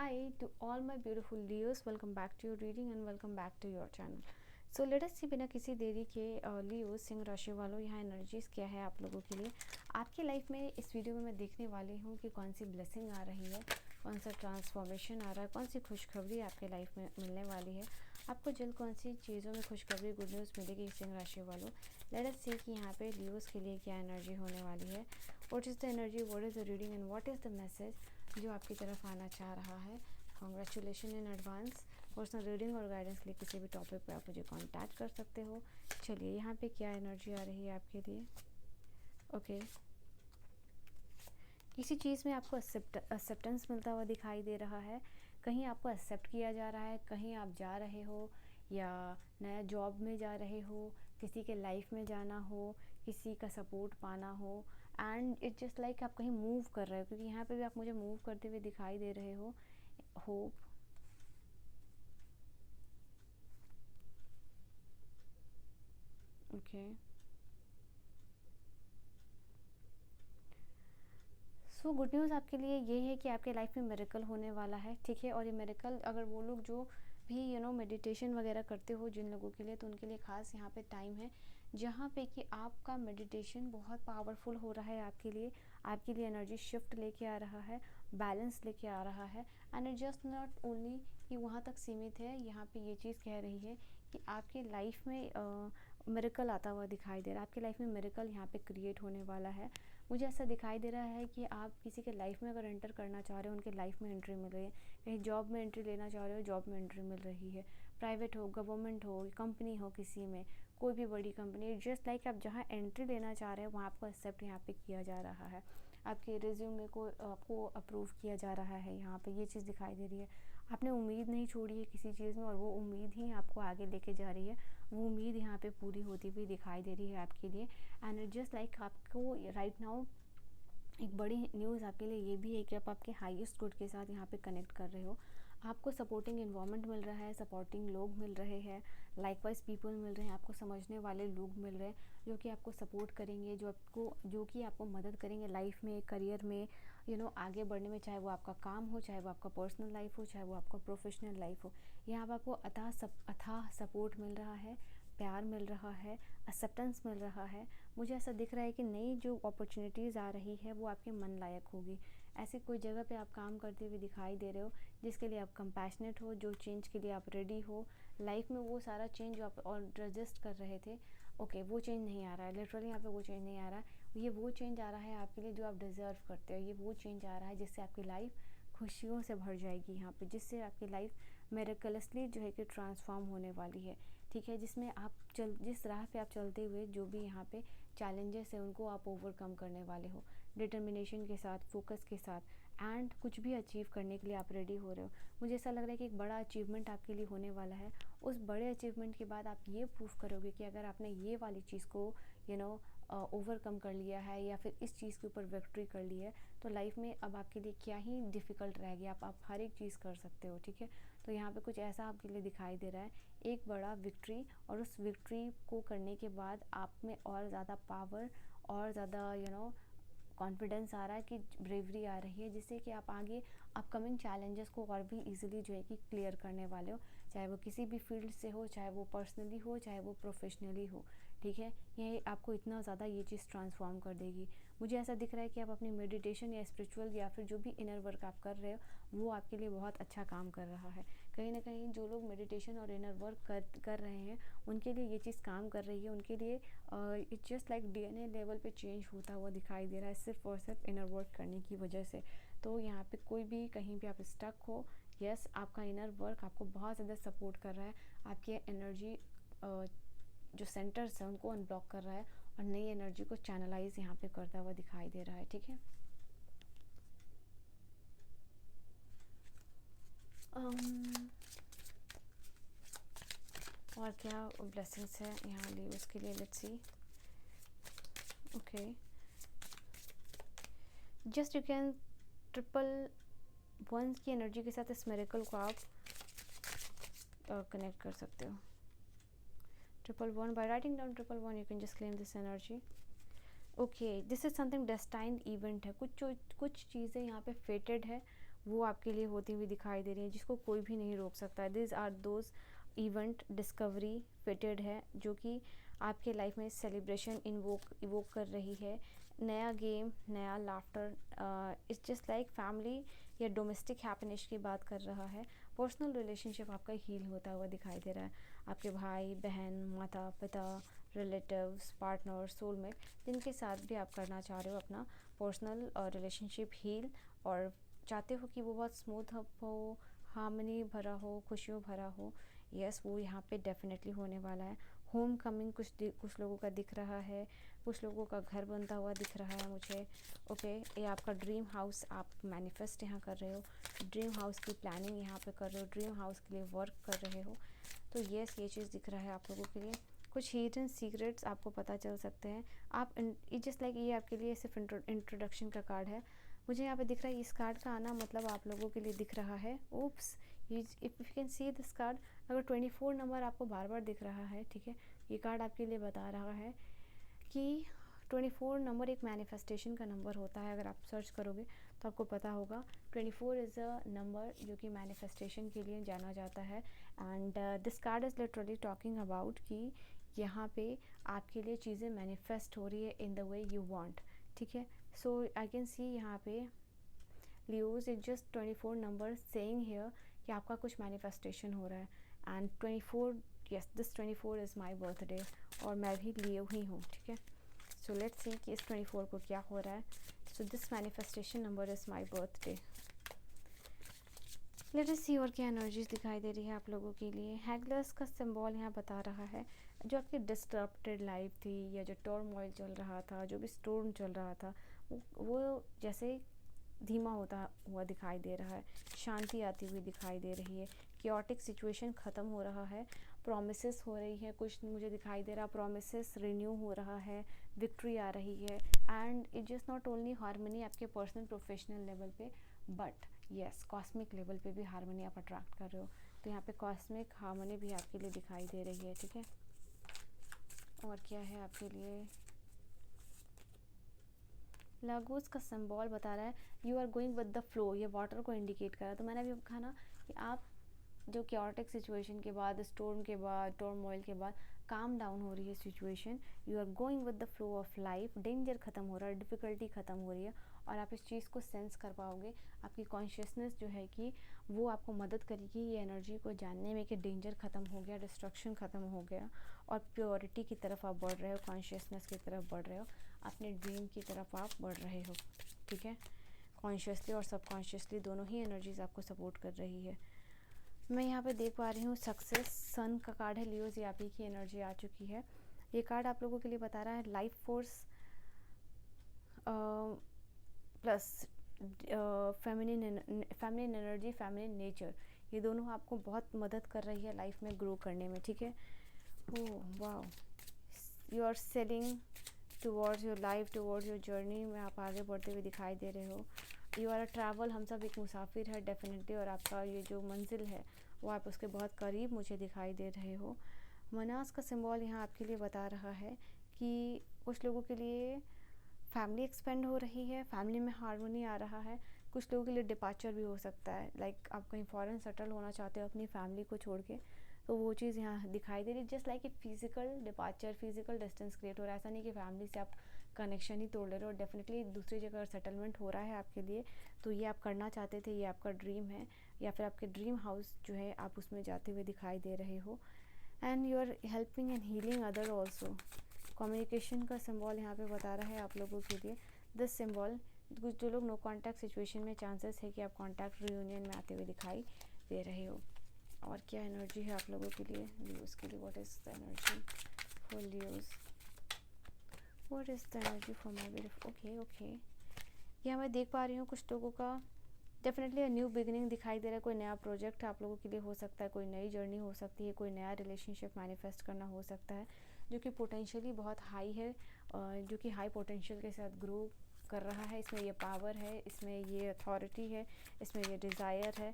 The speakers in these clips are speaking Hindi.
Hi to all my beautiful Leos, welcome back to your reading and welcome back to your channel. So let us see बिना किसी देरी के लियो सिंह राशि वालों यहाँ एनर्जीज क्या है आप लोगों के लिए आपकी लाइफ में। इस वीडियो में मैं देखने वाली हूँ कि कौन सी ब्लेसिंग आ रही है, कौन सा ट्रांसफॉर्मेशन आ रहा है, कौन सी खुशखबरी आपके लाइफ में मिलने वाली है, आपको जल्द कौन सी चीज़ों में खुशखबरी गुड न्यूज़ मिलेगी सिंह राशि वालों। लेट अस सी कि यहाँ पे लियोस के लिए क्या एनर्जी होने वाली है। What is the energy, what is the reading and what is the message जो आपकी तरफ आना चाह रहा है। Congratulation in advance. Personal reading और गाइडेंस के लिए किसी भी टॉपिक पे आप मुझे कांटेक्ट कर सकते हो। चलिए यहाँ पे क्या एनर्जी आ रही है आपके लिए। ओके किसी चीज़ में आपको एक्सेप्टेंस मिलता हुआ दिखाई दे रहा है। कहीं आपको एक्सेप्ट किया जा रहा है, कहीं आप जा रहे हो या नया जॉब में जा रहे हो, किसी के लाइफ में जाना हो, किसी का सपोर्ट पाना हो एंड इट्स जस्ट लाइक आप कहीं मूव कर रहे हो, क्योंकि यहाँ पे भी आप मुझे मूव करते हुए दिखाई दे रहे हो। Hope okay so good news आपके लिए ये है कि आपके लाइफ में मिरेकल होने वाला है, ठीक है। और ये मिरेकल अगर वो लोग जो भी मेडिटेशन वगैरह करते हो जिन लोगों के लिए, तो उनके लिए ख़ास यहाँ पे टाइम है जहाँ पे कि आपका मेडिटेशन बहुत पावरफुल हो रहा है आपके लिए एनर्जी शिफ्ट लेके आ रहा है, बैलेंस लेके आ रहा है। And it just not only कि वहाँ तक सीमित है, यहाँ पे ये चीज़ कह रही है कि आपके लाइफ में मिरेकल आता हुआ दिखाई दे रहा है। आपकी लाइफ में मिरेकल यहाँ पे क्रिएट होने वाला है। मुझे ऐसा दिखाई दे रहा है कि आप किसी के लाइफ में अगर एंटर करना चाह रहे हो, उनके लाइफ में एंट्री मिल रही है। कहीं जॉब में एंट्री लेना चाह रहे हो, जॉब में एंट्री मिल रही है। प्राइवेट हो, गवर्नमेंट हो, कंपनी हो, किसी में कोई भी बड़ी कंपनी, जस्ट लाइक आप जहाँ एंट्री लेना चाह रहे हो वहाँ आपको एक्सेप्ट यहाँ पे किया जा रहा है। आपके रिज्यूमे को आपको अप्रूव किया जा रहा है। यहाँ पे ये चीज़ दिखाई दे रही है। आपने उम्मीद नहीं छोड़ी है किसी चीज़ में और वो उम्मीद ही आपको आगे लेके जा रही है। वो उम्मीद यहाँ पे पूरी होती हुई दिखाई दे रही है आपके लिए। एंड जस्ट लाइक आपको राइट नाउ एक बड़ी न्यूज़ आपके लिए ये भी है कि आप आपके हाईएस्ट गुड के साथ यहाँ पे कनेक्ट कर रहे हो। आपको सपोर्टिंग इन्वायरमेंट मिल रहा है, सपोर्टिंग लोग मिल रहे हैं, लाइकवाइज पीपल मिल रहे हैं, आपको समझने वाले लोग मिल रहे हैं जो कि आपको सपोर्ट करेंगे, जो कि आपको मदद करेंगे लाइफ में, करियर में, आगे बढ़ने में। चाहे वो आपका काम हो, चाहे वो आपका पर्सनल लाइफ हो, चाहे वो आपका प्रोफेशनल लाइफ हो। यहाँ पर आपको अथाह सपोर्ट मिल रहा है, प्यार मिल रहा है, एक्सेप्टेंस मिल रहा है। मुझे ऐसा दिख रहा है कि नई जो अपॉर्चुनिटीज़ आ रही है वो आपके मन लायक होगी। ऐसी कोई जगह पे आप काम करते हुए दिखाई दे रहे हो जिसके लिए आप कंपैशनेट हो, जो चेंज के लिए आप रेडी हो। लाइफ में वो सारा चेंज जो आप और रजिस्ट कर रहे थे, ओके वो चेंज नहीं आ रहा है। लिटरली यहाँ पे वो चेंज नहीं आ रहा है। ये वो चेंज आ रहा है आपके लिए जो आप डिज़र्व करते हो। ये वो चेंज आ रहा है जिससे आपकी लाइफ खुशियों से भर जाएगी यहाँ पे, जिससे आपकी लाइफ मेरेकलसली जो है कि ट्रांसफॉर्म होने वाली है, ठीक है। जिसमें आप जिस राह पे आप चलते हुए जो भी यहाँ पे चैलेंजेस है उनको आप ओवरकम करने वाले हो, डिटर्मिनेशन के साथ, फोकस के साथ एंड कुछ भी अचीव करने के लिए आप रेडी हो रहे हो। मुझे ऐसा लग रहा है कि एक बड़ा अचीवमेंट आपके लिए होने वाला है। उस बड़े अचीवमेंट के बाद आप ये प्रूफ करोगे कि अगर आपने ये वाली चीज़ को ओवरकम कर लिया है या फिर इस चीज़ के ऊपर विक्ट्री कर ली है, तो लाइफ में अब आपके लिए क्या ही डिफ़िकल्ट रह गया। आप हर एक चीज़ कर सकते हो, ठीक है। तो यहाँ पे कुछ ऐसा आपके लिए दिखाई दे रहा है, एक बड़ा विक्ट्री। और उस विक्ट्री को करने के बाद आप में और ज़्यादा पावर और ज़्यादा कॉन्फिडेंस आ रहा है, कि ब्रेवरी आ रही है, जिससे कि आप आगे अपकमिंग चैलेंजेस को और भी इजीली जो है कि क्लियर करने वाले हो। चाहे वो किसी भी फील्ड से हो, चाहे वो पर्सनली हो, चाहे वो प्रोफेशनली हो, ठीक है। ये आपको इतना ज़्यादा ये चीज़ ट्रांसफॉर्म कर देगी। मुझे ऐसा दिख रहा है कि आप अपनी मेडिटेशन या स्पिरिचुअल या फिर जो भी इनर वर्क आप कर रहे हो वो आपके लिए बहुत अच्छा काम कर रहा है। कहीं ना कहीं जो लोग मेडिटेशन और इनर वर्क कर रहे हैं उनके लिए ये चीज़ काम कर रही है। उनके लिए it's just like DNA level पे चेंज होता हुआ दिखाई दे रहा है, सिर्फ और सिर्फ इनर वर्क करने की वजह से। तो यहाँ पे कोई भी कहीं भी आप स्टक हो, यस आपका इनर वर्क आपको बहुत ज़्यादा सपोर्ट कर रहा है। आपकी एनर्जी जो सेंटर्स हैं उनको अनब्लॉक कर रहा है और नई एनर्जी को चैनलाइज यहाँ पे करता हुआ दिखाई दे रहा है, ठीक है। और क्या ब्लेसिंग्स है यहाँ ली उसके लिए, let's see. Okay just you can triple once की एनर्जी के साथ इस मिरेकल को आप कनेक्ट कर सकते हो। Triple one, by writing down triple one you can just claim this energy. Okay this is something destined event है। कुछ चीज़ें यहाँ पे फेटेड है, वो आपके लिए होती हुई दिखाई दे रही हैं, जिसको कोई भी नहीं रोक सकता। This are those event discovery fitted है, जो कि आपके लाइफ में सेलिब्रेशन इवोक कर रही है। नया गेम, नया laughter, it's just like family या डोमेस्टिक हैप्पीनेस की बात कर रहा है। पर्सनल रिलेशनशिप आपका हील होता हुआ दिखाई दे रहा है। आपके भाई बहन, माता पिता, रिलेटिव्स, पार्टनर, सोलमेट, जिनके साथ भी आप करना चाह रहे हो अपना पर्सनल रिलेशनशिप हील, और चाहते हो कि वो बहुत स्मूथ हो, हार्मनी भरा हो, खुशियों भरा हो, यस वो यहाँ पे डेफिनेटली होने वाला है। होम कमिंग कुछ लोगों का दिख रहा है, कुछ लोगों का घर बनता हुआ दिख रहा है मुझे। ओके, ये आपका ड्रीम हाउस आप मैनिफेस्ट यहाँ कर रहे हो, ड्रीम हाउस की प्लानिंग यहाँ पे कर रहे हो, ड्रीम हाउस के लिए वर्क कर रहे हो। तो यस, ये चीज़ दिख रहा है आप लोगों के लिए। कुछ हिडन सीक्रेट्स आपको पता चल सकते हैं। आप जस्ट लाइक ये आपके लिए सिर्फ इंट्रोडक्शन का कार्ड है। मुझे यहाँ पे दिख रहा है इस कार्ड का आना मतलब आप लोगों के लिए दिख रहा है, oops, if you can see this card, अगर 24 नंबर आपको बार बार दिख रहा है, ठीक है, ये कार्ड आपके लिए बता रहा है कि 24 नंबर एक मैनिफेस्टेशन का नंबर होता है। अगर आप सर्च करोगे तो आपको पता होगा 24 इज़ अ नंबर जो कि मैनिफेस्टेशन के लिए जाना जाता है। And this card is literally talking about कि यहाँ पे आपके लिए चीज़ें मैनिफेस्ट हो रही है in the way you want, ठीक है। सो आई कैन सी यहाँ पे Leos it just 24 number saying here कि आपका कुछ मैनिफेस्टेशन हो रहा है। And 24, yes this 24 is my birthday, और मैं भी लियो ही हूँ, ठीक है। सो लेट्स सी कि इस 24 को क्या हो रहा है। So this manifestation number is my birthday. Let us see और क्या एनर्जीज दिखाई दे रही है आप लोगों के लिए। हैगलर्स का सिंबल यहाँ बता रहा है जो आपकी डिस्टर्प्टेड लाइफ थी, या जो टर्मोइल चल रहा था, जो भी स्टोर्म चल रहा था, वो जैसे धीमा होता हुआ दिखाई दे रहा है, शांति आती हुई दिखाई दे रही है, क्योटिक सिचुएशन ख़त्म हो रहा है, प्रोमिसेस हो रही है, कुछ मुझे दिखाई दे रहा, प्रोमिसेस रिन्यू हो रहा है, विक्ट्री आ रही है। And it just not only harmony आपके पर्सनल प्रोफेशनल लेवल पे, बट यस कॉस्मिक लेवल पे भी हारमोनी आप अट्रैक्ट कर रहे हो। तो यहाँ पे कॉस्मिक हारमोनी भी आपके लिए दिखाई दे रही है, ठीक है। और क्या है आपके लिए, लागोस का सिंबल बता रहा है you are going with the flow, ये वाटर को इंडिकेट कर रहा है। तो मैंने अभी कहा ना कि आप जो क्योटिक सिचुएशन के बाद, स्टोर्म के बाद, टर्मोइल के बाद काम डाउन हो रही है situation, you are going with the flow of life, danger ख़त्म हो रहा है, डिफ़िकल्टी ख़त्म हो रही है, और आप इस चीज़ को सेंस कर पाओगे। आपकी कॉन्शियसनेस जो है कि वो आपको मदद करेगी ये एनर्जी को जानने में कि डेंजर ख़त्म हो गया, डिस्ट्रक्शन ख़त्म हो गया, और प्योरिटी की तरफ आप बढ़ रहे हो, कॉन्शियसनेस की तरफ बढ़ रहे हो, अपने ड्रीम की तरफ आप बढ़ रहे हो, ठीक है। कॉन्शियसली और सबकॉन्शियसली दोनों ही एनर्जीज आपको सपोर्ट कर रही है। मैं यहाँ पे देख पा रही हूँ सक्सेस, सन का कार्ड है, लियोज आप ही की एनर्जी आ चुकी है। ये कार्ड आप लोगों के लिए बता रहा है life force plus feminine energy, feminine nature, ये दोनों आपको बहुत मदद कर रही है लाइफ में ग्रो करने में, ठीक है। Oh wow, you are sailing towards your life, towards your journey में आप आगे बढ़ते हुए दिखाई दे रहे हो। यू आर अ ट्रैवल, हम सब एक मुसाफिर है डेफिनेटली, और आपका ये जो मंजिल है वो आप उसके बहुत करीब मुझे दिखाई दे रहे हो। मनास का सिंबल यहाँ आपके लिए बता रहा है कि कुछ लोगों के लिए फैमिली एक्सपेंड हो रही है, फैमिली में हार्मोनी आ रहा है, कुछ लोगों के लिए डिपार्चर भी हो सकता है, लाइक आप कहीं फॉरेन सेटल होना चाहते हो अपनी फैमिली को छोड़ के, तो वो चीज़ यहाँ दिखाई दे रही है। Just like a physical departure, physical distance create हो रहा है। ऐसा नहीं कि फैमिली से आप कनेक्शन ही तोड़ ले रहे हो, डेफिनेटली दूसरी जगह सेटलमेंट हो रहा है आपके लिए, तो ये आप करना चाहते थे, ये आपका ड्रीम है, या फिर आपके ड्रीम हाउस जो है आप उसमें जाते हुए दिखाई दे रहे हो। And you are helping and healing other also. Communication का सिंबल यहाँ पे बता रहा है आप लोगों के लिए, दिस सिंबल, कुछ जो लोग नो कॉन्टैक्ट सिचुएशन में चांसेस है कि आप कॉन्टैक्ट रियूनियन में आते हुए दिखाई दे रहे हो। और क्या एनर्जी है आप लोगों के लिए, लियोज के लिए, what is the energy for Leos, what is the energy for my beautiful, okay okay. यहाँ मैं देख पा रही हूँ कुछ लोगों का डेफिनेटली न्यू बिगिनिंग दिखाई दे रहा है, कोई नया प्रोजेक्ट आप लोगों के लिए हो सकता है, कोई नई जर्नी हो सकती है, कोई नया रिलेशनशिप मैनिफेस्ट करना हो सकता है, जो कि पोटेंशियली बहुत हाई है, जो कि हाई पोटेंशियल के साथ ग्रो कर रहा है। इसमें ये पावर है, इसमें ये अथॉरिटी है, इसमें ये डिज़ायर है,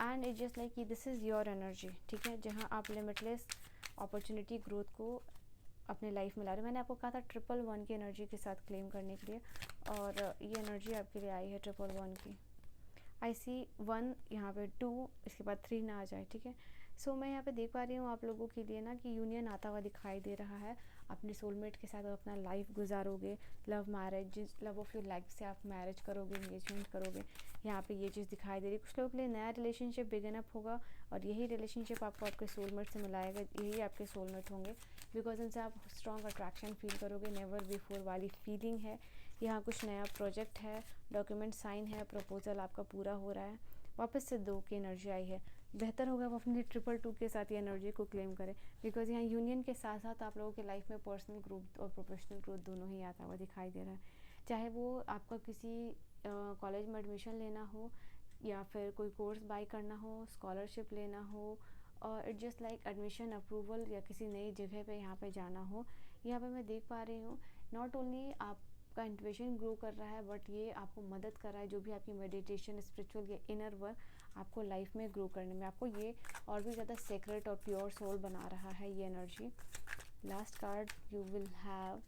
and it just like this is your energy, ठीक है, जहाँ आप लिमिटलेस अपॉर्चुनिटी ग्रोथ को अपने लाइफ में ला रहे हो। मैंने आपको कहा था 111 की एनर्जी के साथ क्लेम करने के लिए, और ये एनर्जी आपके लिए आई है 111 की। आई सी 1 यहाँ पे 2, इसके बाद 3 ना आ जाए, ठीक है। सो मैं यहाँ पे देख पा रही हूँ आप लोगों के लिए ना कि यूनियन आता हुआ दिखाई दे रहा है। अपने सोलमेट के साथ अपना लाइफ गुजारोगे, love marriage, love of your life से आप मैरिज करोगे, इंगेजमेंट करोगे, यहाँ पे ये चीज़ दिखाई दे रही है। कुछ लोगों के लिए नया रिलेशनशिप बिगिन अप होगा और यही रिलेशनशिप आपको आपके सोलमेट से मिलाएगा, यही आपके सोलमेट होंगे, बिकॉज इनसे आप स्ट्रॉन्ग अट्रैक्शन फील करोगे, नेवर बिफोर वाली फीलिंग है। यहाँ कुछ नया प्रोजेक्ट है, डॉक्यूमेंट साइन है, प्रपोजल आपका पूरा हो रहा है। वापस से 2 की एनर्जी आई है। बेहतर होगा आप अपनी 222 के साथ ये एनर्जी को क्लेम करें, बिकॉज यहाँ यूनियन के साथ साथ आप लोगों के लाइफ में पर्सनल ग्रोथ और प्रोफेशनल ग्रोथ दोनों ही आता हुआ दिखाई दे रहा है। चाहे वो आपका किसी कॉलेज में एडमिशन लेना हो, या फिर कोई कोर्स बाय करना हो, स्कॉलरशिप लेना हो, और it just like admission approval, या किसी नई जगह पे यहाँ पे जाना हो। यहाँ पे मैं देख पा रही हूँ नॉट ओनली आपका इंट्यूशन ग्रो कर रहा है, बट ये आपको मदद कर रहा है, जो भी आपकी मेडिटेशन, स्पिरिचुअल या इनर वर्क आपको लाइफ में ग्रो करने में, आपको ये और भी ज़्यादा सीक्रेट और प्योर सोल बना रहा है ये energy. Last card you will have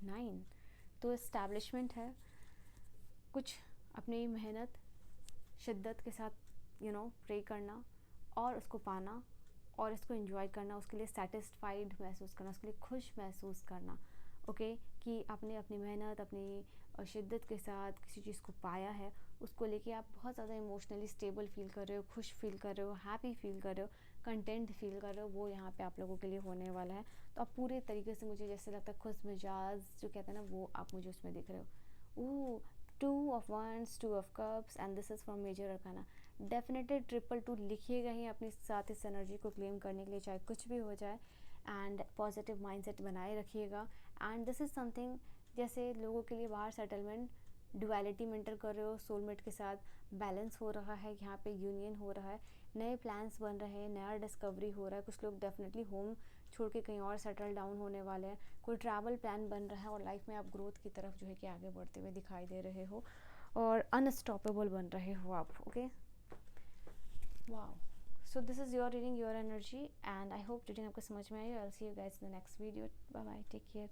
9। तो एस्टैब्लिशमेंट है, कुछ अपनी मेहनत शिद्दत के साथ प्रे करना और उसको पाना और इसको एंजॉय करना, उसके लिए सेटिस्फाइड महसूस करना, उसके लिए खुश महसूस करना, ओके कि आपने अपनी मेहनत, अपनी शिद्दत के साथ किसी चीज़ को पाया है, उसको लेके आप बहुत ज़्यादा इमोशनली स्टेबल फील कर रहे हो, खुश फील कर रहे हो, हैप्पी फील कर रहे हो, कंटेंट फील कर रहे हो, वो यहाँ पे आप लोगों के लिए होने वाला है। तो आप पूरे तरीके से, मुझे जैसे लगता है खुश मिजाज जो कहते हैं ना, वो आप मुझे उसमें दिख रहे हो। 2 of Wands, 2 of Cups, and this is from Major Arcana। Definitely 222 लिखिएगा ही अपने साथ इस एनर्जी को क्लेम करने के लिए, चाहे कुछ भी हो जाए, एंड पॉजिटिव माइंडसेट बनाए रखिएगा। एंड दिस इज़ समथिंग, जैसे लोगों के लिए बाहर सेटलमेंट, डुअलिटी मेंटर कर रहे हो, सोलमेट के साथ बैलेंस हो रहा है, यहाँ पे यूनियन हो रहा है, नए प्लान्स बन रहे हैं, नया डिस्कवरी हो रहा है। कुछ लोग डेफिनेटली होम छोड़ के कहीं और सेटल डाउन होने वाले हैं, कोई ट्रैवल प्लान बन रहा है, और लाइफ में आप ग्रोथ की तरफ जो है कि आगे बढ़ते हुए दिखाई दे रहे हो और अनस्टॉपेबल बन रहे हो आप, okay. Wow, so this is your reading, your energy, and I hope reading आपको समझ में आई। I will see you guys in the next video. Bye bye, take care.